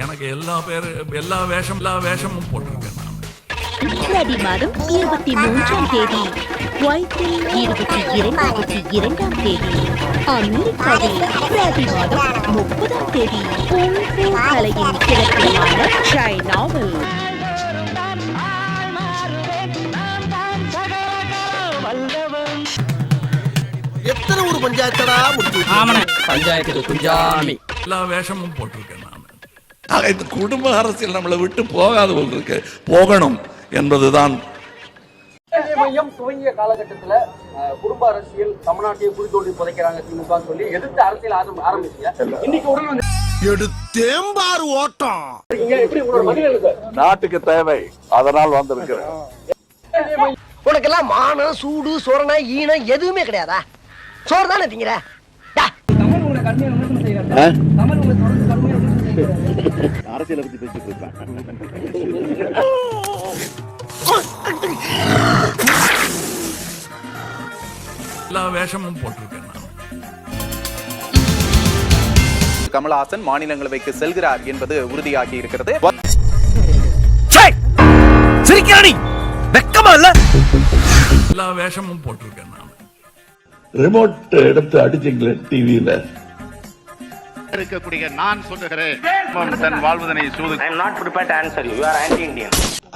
எனக்கு எல்லா வேஷமும் போட்டிருக்கேன் நான். பிப்ரவரி மாதம் 23ஆம் தேதி, குவைத்தில் 22ஆம் தேதி, அமெரிக்காவில் பிப்ரவரி மாதம் 30ஆம் தேதி, கலையின் சிறப்பான சைனாவில். எத்தனை ஒரு பஞ்சாயத்தடா முடிச்சு பஞ்சாயத்துக்கு குஞ்சாமி எல்லா வேஷமும் போட்டிருக்கேன் நான். இந்த குடும்ப அரசியல் நம்மளை விட்டு போகாத போல் இருக்கு, போகணும் என்பதுதான். மையம் துவங்கிய காலகட்டத்துல குடும்ப அரசியல் தமிழ்நாட்டையே குடித்தோண்டி புதைக்கிறாங்க திமுக சொல்லி எதிர்த்து அரசியல் ஆரம்பிச்சீங்க. இன்னைக்கு உடனே எடுத்தேம்பாரு ஓட்டம். எப்படி உங்களோட பதில் எழுது? நாட்டுக்கு தேவை, அதனால் வந்திருக்கிறேன். உனக்கெல்லாம் மானம் சூடு சொரணை ஈனம் எதுவுமே கிடையாதா? சோறு தானே திங்கிற? அரசியலை பத்தி பேசிட்டு இருப்பேன். எல்லா வேஷமும் போட்டிருக்கேன் நான். கமலஹாசன் மாநிலங்களவைக்கு செல்கிறார் என்பது உறுதியாகி இருக்கிறது. எல்லா வேஷமும் போட்டிருக்கேன் நான். ரிமோட் எடுத்து அடிச்சிங்களே டிவியில இருக்கக்கூடிய நான் சொல்லுகிறேன், தன் வாழ்வதனை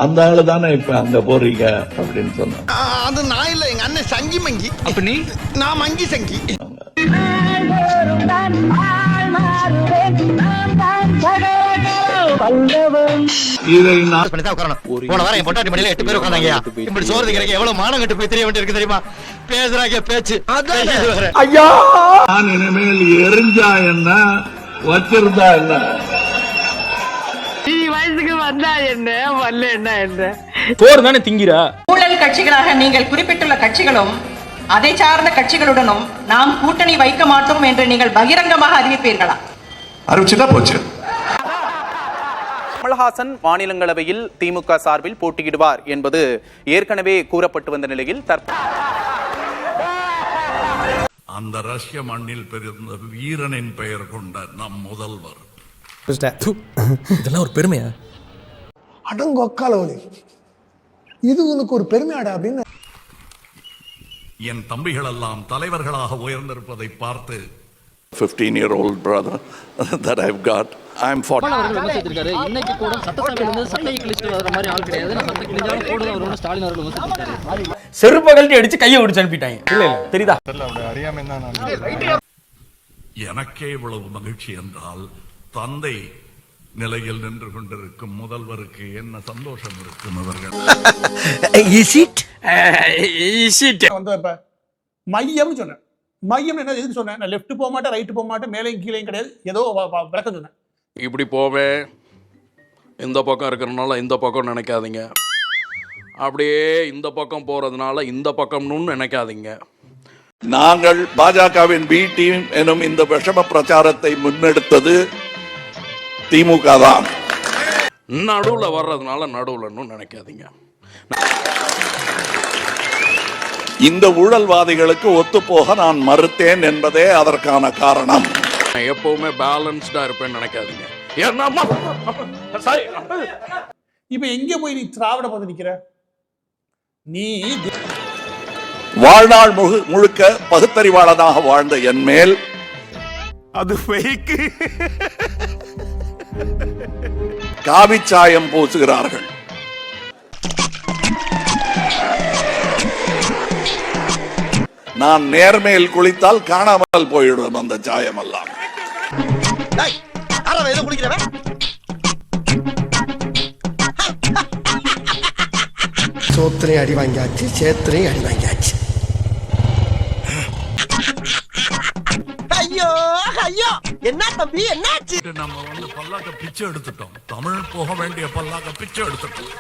அந்த ஆளு தானே இப்ப அங்க போறீங்க அப்படின்னு சொன்ன. அது நான் இல்ல, எங்க அண்ணன் சங்கி மங்கி. அப்ப நீ? நான் மங்கி சங்கி. இதை நான் போன வாரம் என் பொட்டாட்டி மணியில 8 பேர் உட்கார்ந்தாங்க. இப்படி சோறு திங்கிறதுக்கு எவ்வளவு மானம் கட்டு போய் தெரிய வேண்டியிருக்கு தெரியுமா? பேசுறாங்க பேச்சு. ஐயா, நான் இனிமேல் எரிஞ்சா என்ன, வச்சிருந்தா என்ன, வயசுக்கு வந்தா என்ன வரல என்ன சோறு தானே திங்கிற. ஊழல் கட்சிகளாக நீங்கள் குறிப்பிட்டுள்ள கட்சிகளும் அதை சார்ந்த கட்சிகளுடனும் நாம் கூட்டணி வைக்க மாட்டோம் என்று நீங்கள் பகிரங்கமாக அறிவிப்பீர்களா? அறிவிச்சுட்டா போச்சு. கமலஹாசன் மாநிலங்களவையில் திமுக சார்பில் போட்டியிடுவார் என்பது ஏற்கனவே கூறப்பட்டு வந்த நிலையில் அந்த ரஷ்ய மண்ணில் பிறந்த வீரனின் பெயர் கொண்ட நம் முதல்வர். இதெல்லாம் ஒரு பெருமையா? அடங்கொக்காலவலி, இது உனக்கு ஒரு பெருமையாடா அப்படின்னு என் தம்பிகள் எல்லாம் தலைவர்களாக உயர்ந்திருப்பதை பார்த்து 15-year-old brother that I've got. I'm 40. இன்னைக்கு கூட சட்டசபையிலிருந்து சட்டையை கிழிச்சிட்டு வர மாதிரி ஆள் கிடையாது. நான் சட்டை கிழிஞ்சாலும் போடுறது அவரோட ஸ்டாலின் அவர்கள் விமர்சிச்சிருக்காரு. செருப்பை கழட்டி அடிச்சு கையை ஒடிச்சு அனுப்பிட்டாங்க. இல்ல தெரியுதா? எனக்கே இவ்வளவு மகிழ்ச்சி என்றால் தந்தை நிலையில் நின்று கொண்டிருக்கும் முதல்வருக்கு என்ன சந்தோஷம் இருக்கும். அவர்கள் மையம் சொன்னேன். மையம் என்ன எதுக்கு சொன்னேன்? நான் லெஃப்ட் போக மாட்டேன், ரைட்டு போக மாட்டேன், மேலேயும் கீழேயும் கிடையாது, ஏதோ விளக்கம் சொன்னேன். இப்படி போவேன், இந்த பக்கம் இருக்கிறதுனால இந்த பக்கம் நினைக்காதீங்க, அப்படியே இந்த பக்கம் போறதுனால இந்த பக்கம்னு நினைக்காதீங்க. நாங்கள் பாஜகவின் பி டீம் எனும் இந்த விஷம பிரச்சாரத்தை முன்னெடுத்தது திமுக தான். நடுவுல வர்றதுனால நடுவுலன்னு நினைக்காதீங்க. இந்த ஊழல்வாதிகளுக்கு ஒத்துப்போக நான் மறுத்தேன் என்பதே அதற்கான காரணம். எப்பவுமே பேலன்ஸ்டா இருப்பேன்னு நினைக்காதீங்க. இப்ப எங்க போய் நீ திராவிட பத்தி நிக்கிற? நீ வாழ்நாள் முழுக்க பகுத்தறிவாளனாக வாழ்ந்த என் மேல் அது ஃபேக் காவிச்சாயம் பூசுகிறார்கள். நான் நேர்மையில் குளித்தால் காணாமல் போயிடும் அந்த சாயம் எல்லாம். சோத்திரை அடி வாங்கியாச்சு, சேத்திரை அடி வாங்கியாச்சு. ஐயோ ஐயோ, என்ன தம்பி என்னாச்சு? நம்ம பல்லாக்க பிச்சை எடுத்துட்டோம். தமிழ் போக வேண்டிய பல்லாக்க பிச்சை எடுத்துட்டோம்.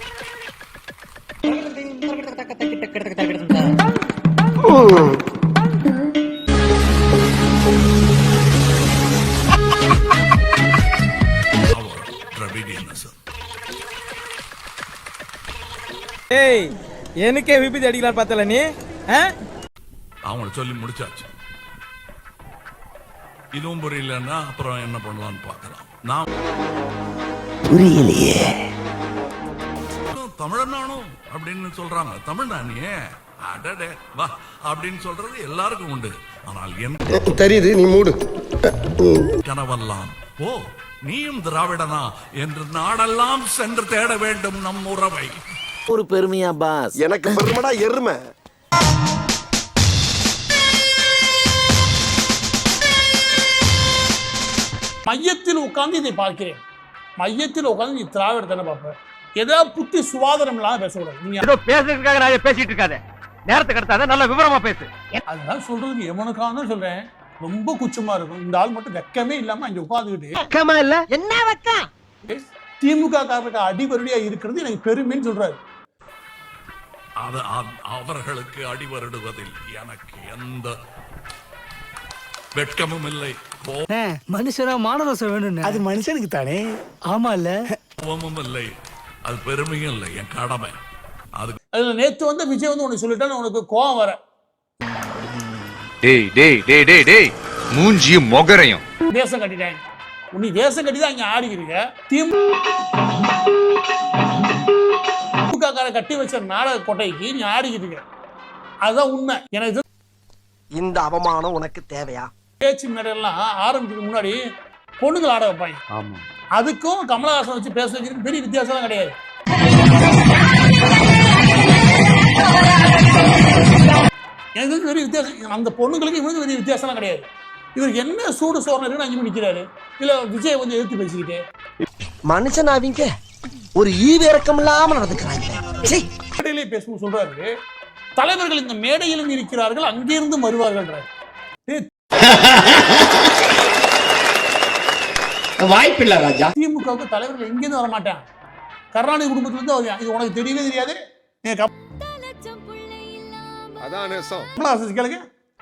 எனக்கே விபத்து அடிக்கலாம் பார்த்தல நீ. அவங்கள சொல்லி முடிச்சாச்சு. இதுவும் புரியலன்னா அப்புறம் என்ன பண்ணலாம்னு பார்க்கலாம். நான் புரியலையே. தமிழனானோ அப்படின்னு சொல்றாங்க. தமிழ்நானியே அடடே வா அப்படின்னு சொல்றது எல்லாருக்கும் உண்டு. ஆனால் என் தெரியுது, நீ மூடு. கனவெல்லாம் ஓ நீயும் திராவிடனா என்று நாடெல்லாம் சென்று தேட வேண்டும் நம் உறவை. ஒரு பெருமையா பாஸ்? எனக்கு பெருமைடா எருமை. மையத்தில் உட்கார்ந்து இதை பார்க்கிறேன். மையத்தில் உட்கார்ந்து நீ திராவிட தானே பார்ப்ப. ஏதாவது புத்தி சுவாதனம் இல்லாம பேசக்கூடாது. நீங்க ஏதோ பேசுறதுக்காக நான் பேசிட்டு இருக்காத. நேரத்துக்கு அடுத்தாத நல்ல விவரமா பேசு. அதனால சொல்றதுக்கு எவனுக்கான சொல்றேன். ரொம்ப குச்சமா இருக்கும். இந்த ஆள் மட்டும் வெக்கமே இல்லாம அங்க உட்கார்ந்துக்கிட்டு வெக்கமா இல்ல என்ன வெக்கம்? திமுக காரருக்கு அடிவருடியா இருக்கிறது எனக்கு பெருமைன்னு சொல்றாரு. அவர்களுக்கு அடிவருடுவதில் எனக்கு எந்த வெட்கமும் இல்லை, மனுஷனா மானரசம் வேணும். அது மனுஷனுக்கு தானே. ஆமா இல்ல, கோபமும் இல்லை, அது பெருமையும் இல்லை, என் கடமை. அதுல நேத்து வந்து விஜய் வந்து உனக்கு சொல்லிட்டான்னு உனக்கு கோவம் வர. டேய் டேய் டேய் டேய் டேய் மூஞ்சியும் மொகரையும் வேஷம் கட்டிட்டாங்க. நீ வேஷம் கட்டி தான் இங்க ஆடிக்கிறீங்க. திமுக கார கட்டி வச்ச நாடக கொட்டைக்கு நீ ஆடிக்கிறீங்க. அதுதான் உண்மை. எனக்கு இந்த அவமானம் உனக்கு தேவையா? பேச்சு மேடையெல்லாம் ஆரம்பிக்கிறதுக்கு முன்னாடி பொண்ணுகள் ஆட வைப்பாங்க. அதுக்கும் கமலஹாசன் வச்சு பேச வைக்கிறதுக்கு பெரிய வித்தியாசம் கிடையாது. எனக்கு பெரிய வித்தியாசம், அந்த பொண்ணுங்களுக்கு இவனுக்கு பெரிய வித்தியாசம் கிடையாது. இவருக்கு என்ன சூடு சோர்னு அஞ்சு நிற்கிறாரு. இல்ல விஜய் வந்து எதிர்த்து பேசிக்கிட்டு மனுஷன் அவங்க ஒரு ஈவிரக்கம் இல்லாம நடந்துக்கிறாங்க. மேடையிலே பேசும் சொல்றாரு, தலைவர்கள் இந்த மேடையிலும் இருக்கிறார்கள், அங்கிருந்து வருவார்கள். வாய்ப்பில்லை ராஜா. திமுகவுக்கு தலைவர்கள் எங்கிருந்து வர மாட்டான். கருணாநிதி குடும்பத்துல இருந்து வருவான். இது உனக்கு தெரியவே தெரியாது. கமலஹாசன் கேளுங்க.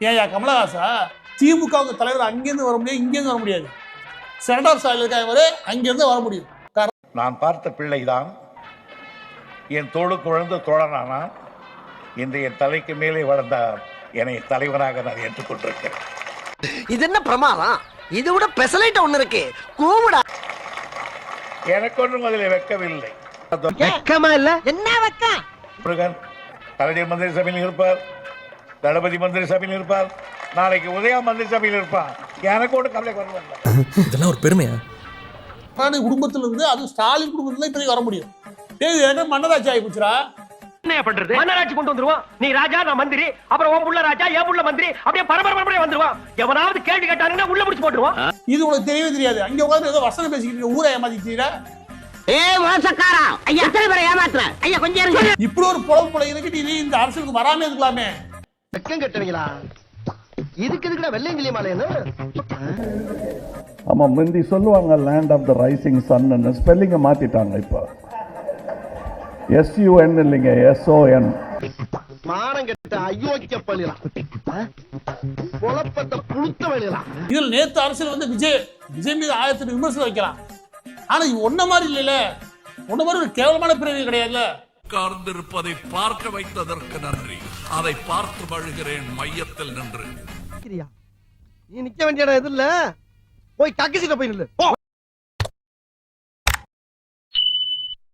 ஏயா கமலஹாசா, திமுகவுக்கு தலைவர் அங்கிருந்து வர முடியாது, இங்கிருந்து வர முடியாது. செனடார் சாலைக்காக அங்கிருந்து வர முடியும். நான் பார்த்த பிள்ளைதான் என் தோளுக்கு விழுந்த தோழனானா இன்று என் தலைக்கு மேலே வளர்ந்த என்னை தலைவனாக நான் ஏற்றுக்கொண்டிருக்கிறேன். இது என்ன பிரமாதம்? இது விட பெசலைட் ஒண்ணு இருக்கு. கூவுடா. எனக்கு ஒன்றும் அதில் வெக்கவில்லை. வெக்கமா இல்ல என்ன வெக்கம்? முருகன் கலைஞர் மந்திரி சபையில் இருப்பார், தளபதி மந்திரி சபையில் இருப்பார், நாளைக்கு உதயா மந்திரி சபையில் இருப்பார். எனக்கு ஒன்று கவலை வரல. இதெல்லாம் ஒரு பெருமையா? கருணாநிதி குடும்பத்துல இருந்து அது ஸ்டாலின் குடும்பத்துல இப்ப வர முடியும். மன்னராட்சி ஆகி போச்சுரா. என்ன பண்றது? மன்னராட்சி கொண்டு வந்துருவோம். நீ ராஜா, நான் மந்திரி, அப்புறம் உன் புள்ள ராஜா, என் புள்ள மந்திரி, அப்படியே பரபரப்பா வந்துருவான். எவனாவது கேள்வி கேட்டாங்கன்னா உள்ள முடிச்சு போட்டுருவோம். இது உனக்கு தெரியவே தெரியாது. அங்க உட்கார்ந்து ஏதோ வசனம் பேசிக்கிட்டு ஊரை ஏமாத்திட்டீரா. மோசக்காரா ஐயா, எத்தனை பேரை ஏமாத்துற ஐயா? கொஞ்சம் இருங்க. இப்படி ஒரு புலம்புல இருக்கு. நீ இந்த அரசுக்கு வராம இருக்கலாமே. வெக்கம் கட்டுவீங்களா? இதுக்கு எதுக்குடா வெள்ளையங்கிலி மாலைன்னு? ஆமா, முந்தி சொல்லுவாங்க land of the rising sun. ஸ்பெல்லிங்க மாத்திட்டாங்க. இப்போ SUN இல்லைங்க, SON. மானம் கெட்ட அயோக்கிய பள்ளிலாம், குழப்பத்தை புழுத்த வழியலாம். இதில் நேத்து அரசியல் வந்து விஜய் மீது 1000 விமர்சனம் வைக்கலாம். ஆனா ஒன்ன மாதிரி இல்ல, ஒன்ன மாதிரி ஒரு கேவலமான பிரிவு கிடையாதுல்ல. உட்கார்ந்திருப்பதை பார்க்க வைத்ததற்கு நன்றி. அதை பார்த்து வழுகிறேன் மையத்தில் நின்று. நீ நிக்க வேண்டிய இடம் எது இல்ல, போய் கக்கிசிட்ட போய் நில்லு.